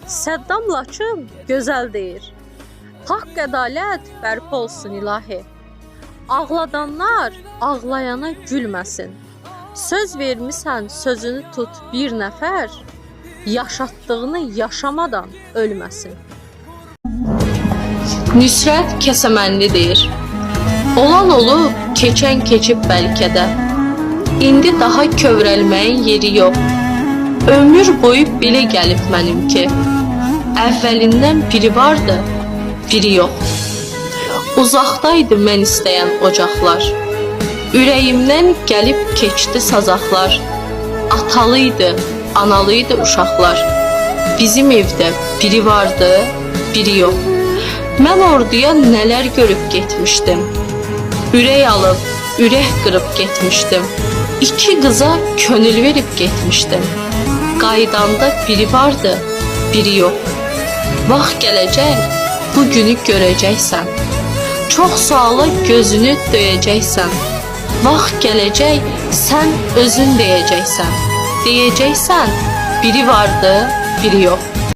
Səddam Laçın gözəl deyir. Haqq ədalət bərpa olsun ilahi. Ağladanlar ağlayana gülməsin. Söz vermisən, sözünü tut bir nəfər, yaşatdığını yaşamadan ölməsin. Nüsrət Kəsəmənli deyir. Olan olub, keçən keçib bəlkə də. İndi daha kövrəlməyin yeri yox. Ömür boyu belə gəlib mənim ki, əvvəlindən biri vardı, biri yox. Uzaqdaydı mən istəyən ocaqlar. Ürəyimdən gəlib keçdi sazaqlar. Atalıydı, analıydı uşaqlar. Bizim evdə biri vardı, biri yox. Mən orduya nələr görüb getmişdim. Ürək alıb, ürək qırıb getmişdim. İki qıza könül verib getmişdim. Qaydanda biri vardı, biri yox. Vaxt gələcək, bu günü görəcəksən. Çox suala gözünü döyəcəksən. Vaxt gələcək, sən özün deyəcəksən. Deyəcəksən, biri vardı, biri yox.